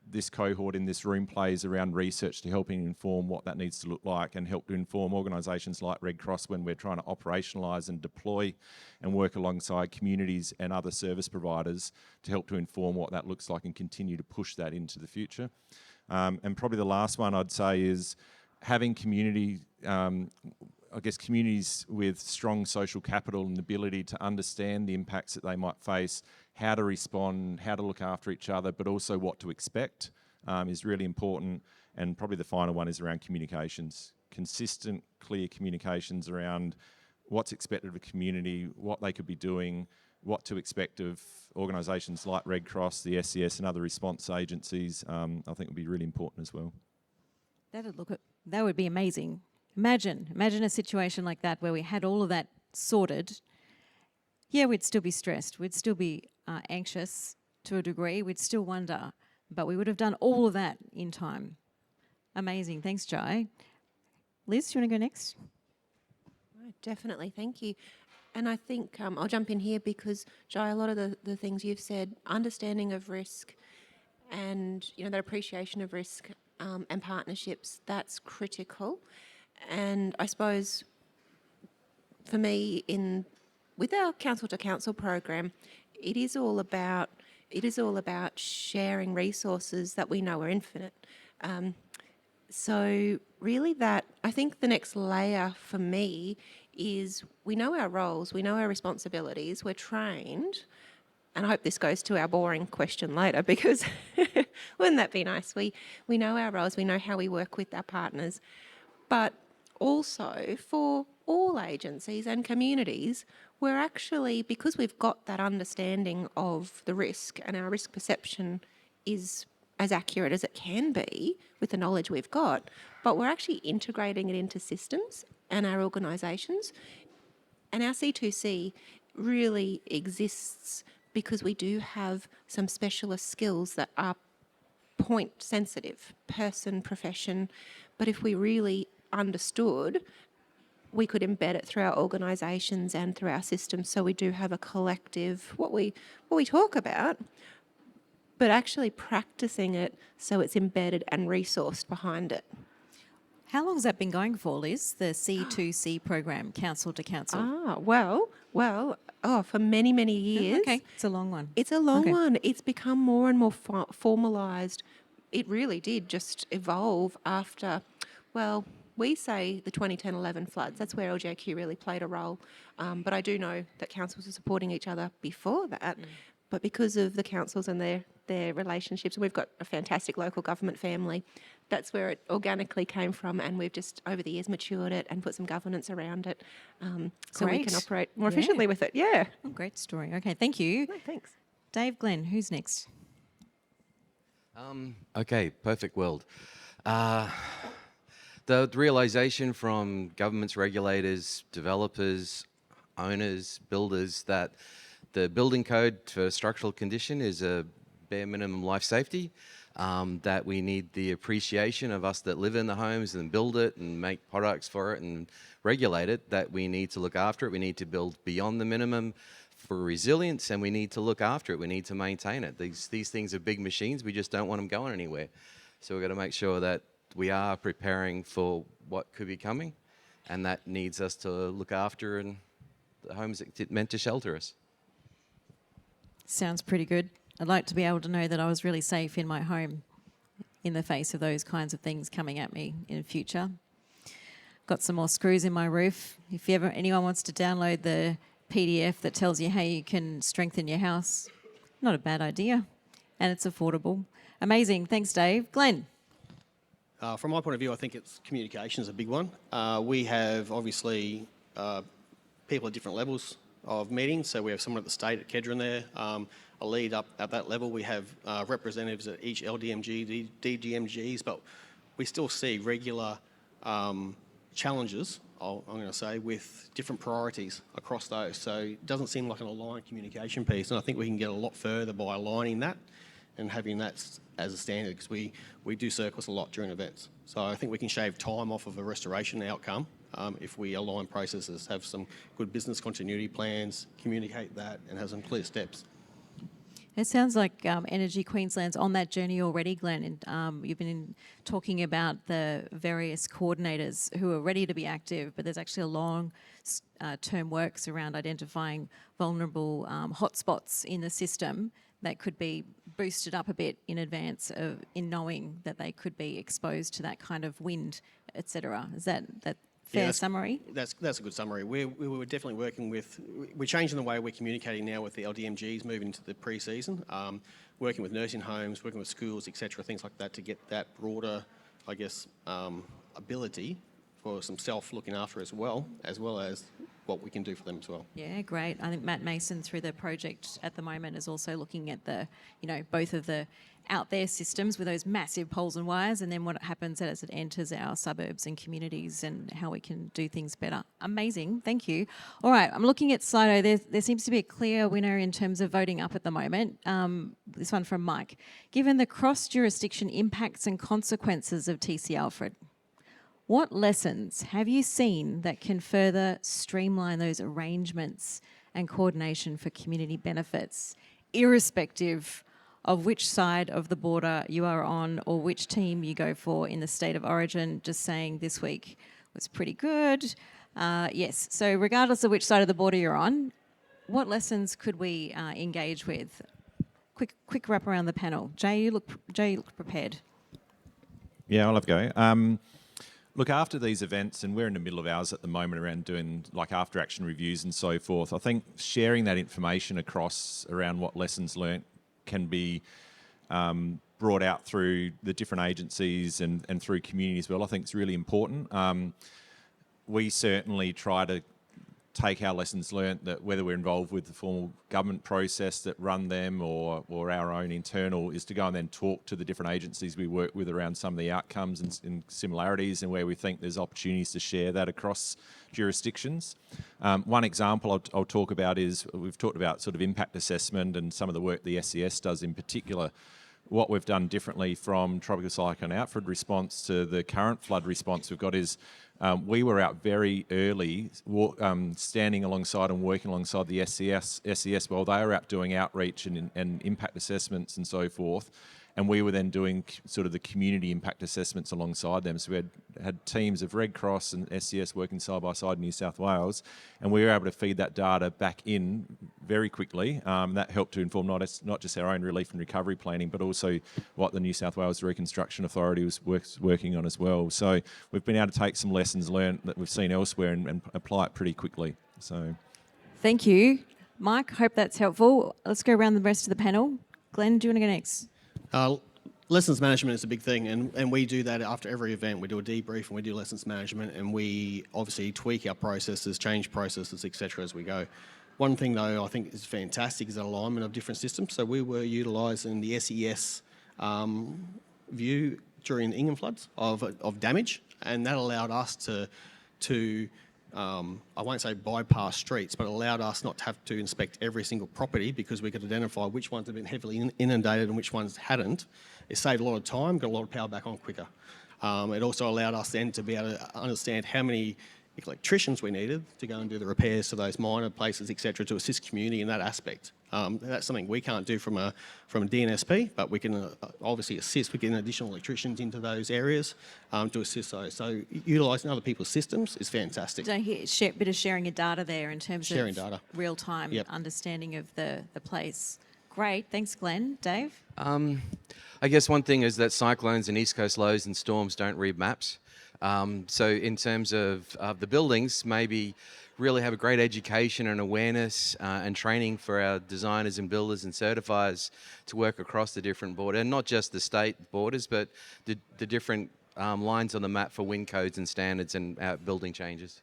this cohort in this room plays around research to helping inform what that needs to look like and help to inform organisations like Red Cross when we're trying to operationalise and deploy and work alongside communities and other service providers to help to inform what that looks like and continue to push that into the future. And probably the last one I'd say is having communities with strong social capital and the ability to understand the impacts that they might face, how to respond, how to look after each other, but also what to expect is really important. And probably the final one is around communications. Consistent, clear communications around what's expected of a community, what they could be doing, what to expect of organisations like Red Cross, the SCS and other response agencies, I think would be really important as well. That would be amazing. Imagine a situation like that where we had all of that sorted. Yeah, we'd still be stressed. We'd still be anxious to a degree. We'd still wonder. But we would have done all of that in time. Amazing. Thanks, Jai. Liz, do you want to go next? Oh, definitely, thank you. And I think I'll jump in here because, Jai, a lot of the things you've said, understanding of risk and, you know, that appreciation of risk and partnerships, that's critical. And I suppose for me, with our council to council program, it is all about sharing resources that we know are infinite. So really I think the next layer for me is we know our roles, we know our responsibilities, we're trained, and I hope this goes to our boring question later because wouldn't that be nice? We know our roles, we know how we work with our partners, but also for all agencies and communities, we're actually, because we've got that understanding of the risk and our risk perception is as accurate as it can be with the knowledge we've got, but we're actually integrating it into systems and our organisations. And our C2C really exists because we do have some specialist skills that are point sensitive, person, profession, but if we really understood, we could embed it through our organisations and through our systems, so we do have a collective, what we talk about, but actually practicing it so it's embedded and resourced behind it. How long has that been going for, Liz, the C2C program, council to council? For many, many years. Okay, it's a long one. It's a long one. It's become more and more formalised. It really did just evolve after, we say the 2010-11 floods. That's where LGAQ really played a role. But I do know that councils were supporting each other before that. But because of the councils and their relationships, we've got a fantastic local government family. That's where it organically came from, and we've just over the years matured it and put some governance around it, so we can operate more efficiently with it. Yeah. Oh, great story. Okay, thank you. No, thanks. Dave, Glenn, who's next? Okay, perfect world. The realisation from governments, regulators, developers, owners, builders that the building code for structural condition is a bare minimum life safety, that we need the appreciation of us that live in the homes and build it and make products for it and regulate it, that we need to look after it. We need to build beyond the minimum for resilience, and we need to look after it. We need to maintain it. These things are big machines. We just don't want them going anywhere. So we've got to make sure that we are preparing for what could be coming, and that needs us to look after and the homes that meant to shelter us. Sounds pretty good. I'd like to be able to know that I was really safe in my home in the face of those kinds of things coming at me in the future. Got some more screws in my roof. If anyone wants to download the PDF that tells you how you can strengthen your house, not a bad idea. And it's affordable. Amazing. Thanks, Dave. Glenn. From my point of view, I think communication is a big one. We have obviously people at different levels of meetings. So we have someone at the state at Kedron there, a lead up at that level. We have representatives at each LDMG, DGMGs, but we still see regular challenges, I'm going to say, with different priorities across those. So it doesn't seem like an aligned communication piece, and I think we can get a lot further by aligning that and having that as a standard, because we do circles a lot during events. So I think we can shave time off of a restoration outcome if we align processes, have some good business continuity plans, communicate that, and have some clear steps. It sounds like Energy Queensland's on that journey already, Glenn. And you've been talking about the various coordinators who are ready to be active, but there's actually a long-term works around identifying vulnerable hotspots in the system that could be boosted up a bit in advance of in knowing that they could be exposed to that kind of wind, etc. Is that fair summary? That's a good summary. We were definitely working with, we're changing the way we're communicating now with the LDMGs moving into the pre-season, working with nursing homes, working with schools, etc., things like that to get that broader, ability for some self-looking after as well as what we can do for them as well. Yeah, great. I think Matt Mason through the project at the moment is also looking at the, both of the out there systems with those massive poles and wires, and then what happens as it enters our suburbs and communities and how we can do things better. Amazing. Thank you. All right, I'm looking at Slido. There seems to be a clear winner in terms of voting up at the moment. This one from Mike. Given the cross-jurisdiction impacts and consequences of TC Alfred, what lessons have you seen that can further streamline those arrangements and coordination for community benefits, irrespective of which side of the border you are on or which team you go for in the state of origin? Just saying this week was pretty good. Yes, so regardless of which side of the border you're on, what lessons could we engage with? Quick wrap around the panel. Jay, you look prepared. Yeah, I'll have a go. Look, after these events, and we're in the middle of ours at the moment around doing like after action reviews and so forth, I think sharing that information across around what lessons learnt can be brought out through the different agencies and through community as well, I think it's really important. We certainly try to take our lessons learnt, that whether we're involved with the formal government process that run them or our own internal, is to go and then talk to the different agencies we work with around some of the outcomes and similarities, and where we think there's opportunities to share that across jurisdictions. One example I'll talk about is, we've talked about sort of impact assessment and some of the work the SES does in particular. What we've done differently from Tropical Cyclone Alfred response to the current flood response we've got is we were out very early, standing alongside and working alongside the SES while they were out doing outreach and impact assessments and so forth. And we were then doing sort of the community impact assessments alongside them. So we had teams of Red Cross and SCS working side by side in New South Wales, and we were able to feed that data back in very quickly. That helped to inform not just our own relief and recovery planning, but also what the New South Wales Reconstruction Authority was working on as well. So we've been able to take some lessons learned that we've seen elsewhere and apply it pretty quickly. So, thank you, Mike. Hope that's helpful. Let's go around the rest of the panel. Glen, do you want to go next? Lessons management is a big thing, and we do that after every event. We do a debrief and we do lessons management, and we obviously tweak our processes, change processes, etc. as we go. One thing, though, I think is fantastic is the alignment of different systems. So we were utilising the SES view during the England floods of damage, and that allowed us to I won't say bypass streets, but allowed us not to have to inspect every single property, because we could identify which ones had been heavily inundated and which ones hadn't. It saved a lot of time, got a lot of power back on quicker. It also allowed us then to be able to understand how many electricians we needed to go and do the repairs to those minor places, etc., to assist community in that aspect. That's something we can't do from a DNSP, but we can obviously assist. We get additional electricians into those areas to assist those. So utilising other people's systems is fantastic. Did I hear bit of sharing of data there in terms Sharing of data. real-time Yep. understanding of the place? Great, thanks, Glen. Dave? I guess one thing is that cyclones and east coast lows and storms don't read maps. So in terms of the buildings, maybe really have a great education and awareness and training for our designers and builders and certifiers to work across the different borders, and not just the state borders, but the different lines on the map for wind codes and standards and building changes.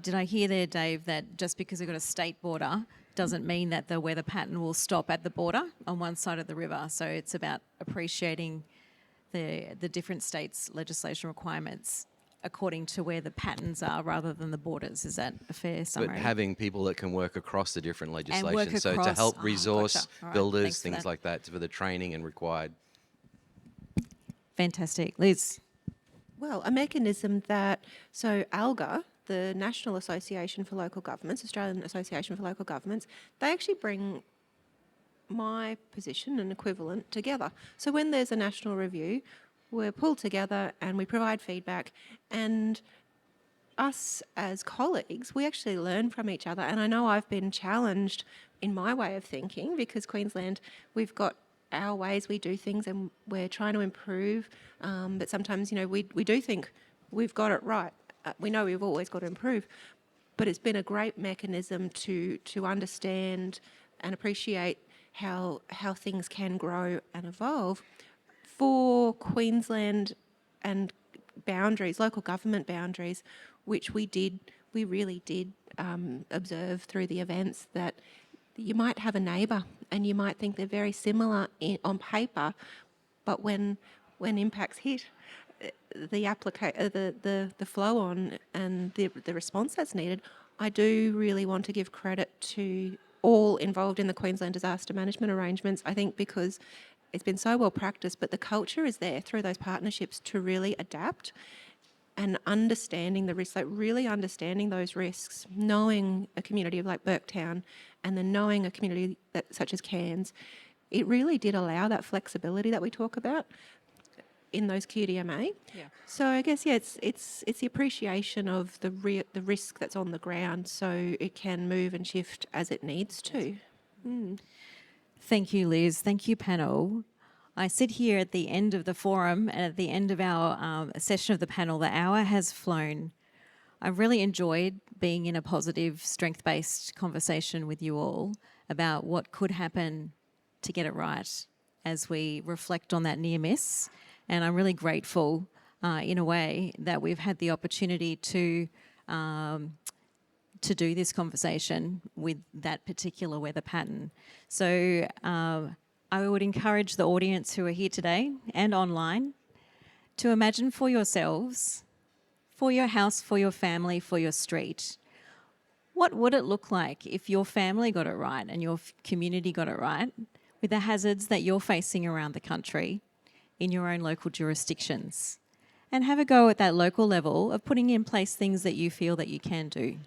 Did I hear there, Dave, that just because we've got a state border doesn't mean that the weather pattern will stop at the border on one side of the river? So it's about appreciating the different states' legislation requirements according to where the patterns are rather than the borders. Is that a fair summary? But having people that can work across the different legislation, work so to across- help resource gotcha. All right, builders, thanks for things that. like that, for the training and required. Fantastic. Liz? Well, a mechanism that, so ALGA, the National Association for Local Governments, Australian Association for Local Governments, they actually bring my position and equivalent together. So when there's a national review, we're pulled together and we provide feedback, and us as colleagues, we actually learn from each other. And I know I've been challenged in my way of thinking, because Queensland, we've got our ways we do things and we're trying to improve, but sometimes, we do think we've got it right. We know we've always got to improve, but it's been a great mechanism to understand and appreciate how things can grow and evolve for Queensland and boundaries, local government boundaries, which we did we really did observe through the events that you might have a neighbour and you might think they're very similar on paper, but when impacts hit, the flow on and the response that's needed, I do really want to give credit to all involved in the Queensland disaster management arrangements, I think, because it's been so well practiced, but the culture is there through those partnerships to really adapt and understanding the risks, like really understanding those risks, knowing a community like Burketown and then knowing a community such as Cairns, it really did allow that flexibility that we talk about in those QDMA. Yeah. So I guess, yeah, it's the appreciation of the risk that's on the ground so it can move and shift as it needs to. Thank you, Liz. Thank you, panel. I sit here at the end of the forum and at the end of our session of the panel. The hour has flown. I've really enjoyed being in a positive, strength-based conversation with you all about what could happen to get it right as we reflect on that near miss. And I'm really grateful, in a way, that we've had the opportunity to do this conversation with that particular weather pattern. So I would encourage the audience who are here today and online to imagine for yourselves, for your house, for your family, for your street, what would it look like if your family got it right and your community got it right with the hazards that you're facing around the country in your own local jurisdictions? And have a go at that local level of putting in place things that you feel that you can do.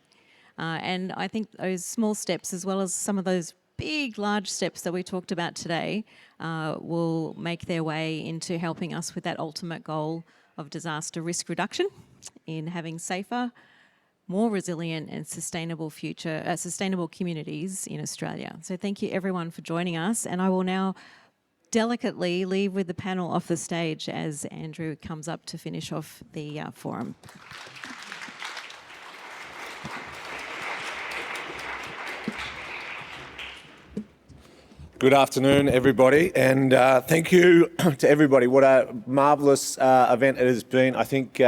And I think those small steps, as well as some of those big, large steps that we talked about today, will make their way into helping us with that ultimate goal of disaster risk reduction in having safer, more resilient and sustainable communities in Australia. So thank you everyone for joining us, and I will now delicately leave with the panel off the stage as Andrew comes up to finish off the forum. Good afternoon, everybody, and thank you to everybody. What a marvellous event it has been. I think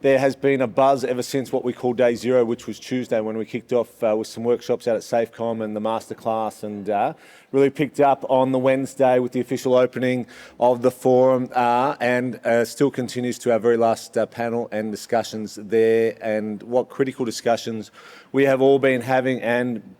there has been a buzz ever since what we call Day Zero, which was Tuesday when we kicked off with some workshops out at SafeCom and the masterclass, and really picked up on the Wednesday with the official opening of the forum, and still continues to our very last panel and discussions there, and what critical discussions we have all been having. And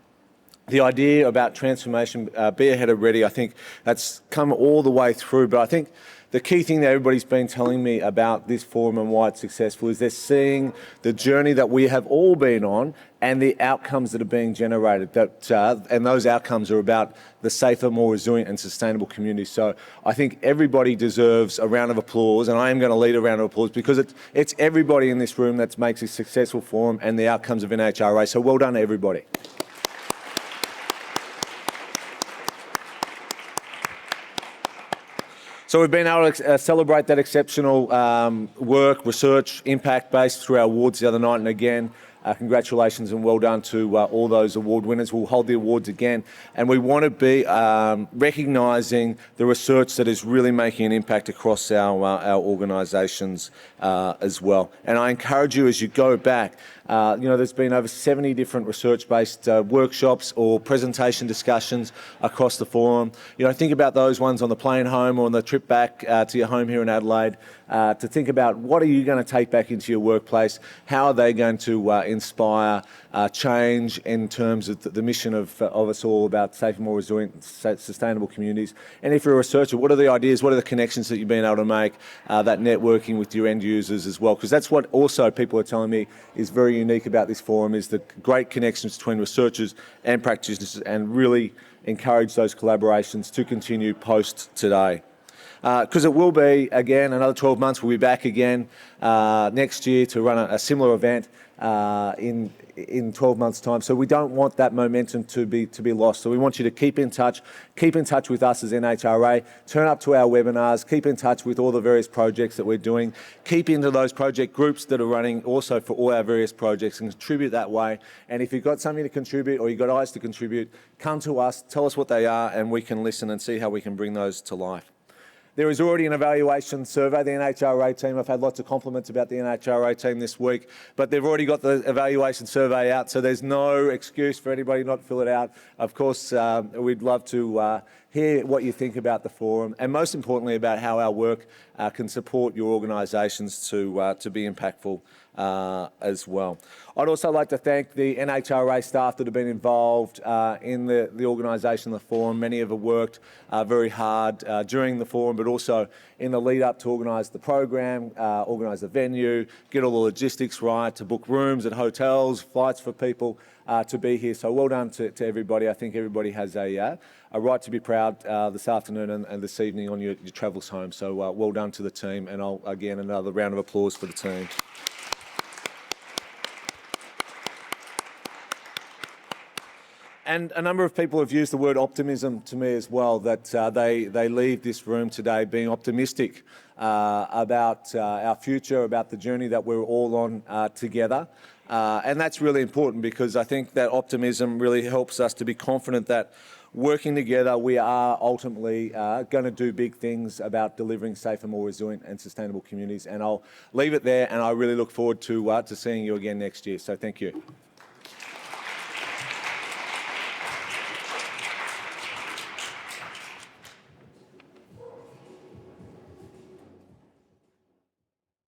the idea about transformation, be ahead of ready, I think that's come all the way through. But I think the key thing that everybody's been telling me about this forum and why it's successful is they're seeing the journey that we have all been on and the outcomes that are being generated. And those outcomes are about the safer, more resilient and sustainable community. So I think everybody deserves a round of applause, and I am going to lead a round of applause because it's everybody in this room that makes a successful forum and the outcomes of NHRA. So well done to everybody. So we've been able to celebrate that exceptional work, research, impact-based through our awards the other night, and again, congratulations and well done to all those award winners. We'll hold the awards again, and we want to be recognising the research that is really making an impact across our organisations as well. And I encourage you as you go back, there's been over 70 different research-based workshops or presentation discussions across the forum. Think about those ones on the plane home or on the trip back to your home here in Adelaide, to think about what are you going to take back into your workplace, how are they going to inspire change in terms of the mission of us all about safer, more resilient, sustainable communities. And if you're a researcher, what are the ideas, what are the connections that you've been able to make, that networking with your end users as well? Because that's what also people are telling me is very unique about this forum, is the great connections between researchers and practitioners, and really encourage those collaborations to continue post today. Because it will be, again, another 12 months, we'll be back again next year to run a similar event in 12 months' time. So we don't want that momentum to be lost. So we want you to keep in touch with us as NHRA, turn up to our webinars, keep in touch with all the various projects that we're doing, keep into those project groups that are running also for all our various projects, and contribute that way. And if you've got something to contribute or you've got eyes to contribute, come to us, tell us what they are, and we can listen and see how we can bring those to life. There is already an evaluation survey. The NHRA team, I've had lots of compliments about the NHRA team this week, but they've already got the evaluation survey out, so there's no excuse for anybody not to fill it out. Of course, we'd love to hear what you think about the forum, and most importantly about how our work can support your organisations to be impactful as well. I'd also like to thank the NHRA staff that have been involved in the organisation of the forum. Many have worked very hard during the forum, but also in the lead up to organise the program, organise the venue, get all the logistics right, to book rooms at hotels, flights for people to be here. So well done to everybody. I think everybody has a right to be proud this afternoon and this evening on your travels home. So well done to the team, and again another round of applause for the team. And a number of people have used the word optimism to me as well, that they leave this room today being optimistic about our future, about the journey that we're all on together. And that's really important, because I think that optimism really helps us to be confident that working together we are ultimately going to do big things about delivering safer, more resilient and sustainable communities. And I'll leave it there, and I really look forward to seeing you again next year. So thank you.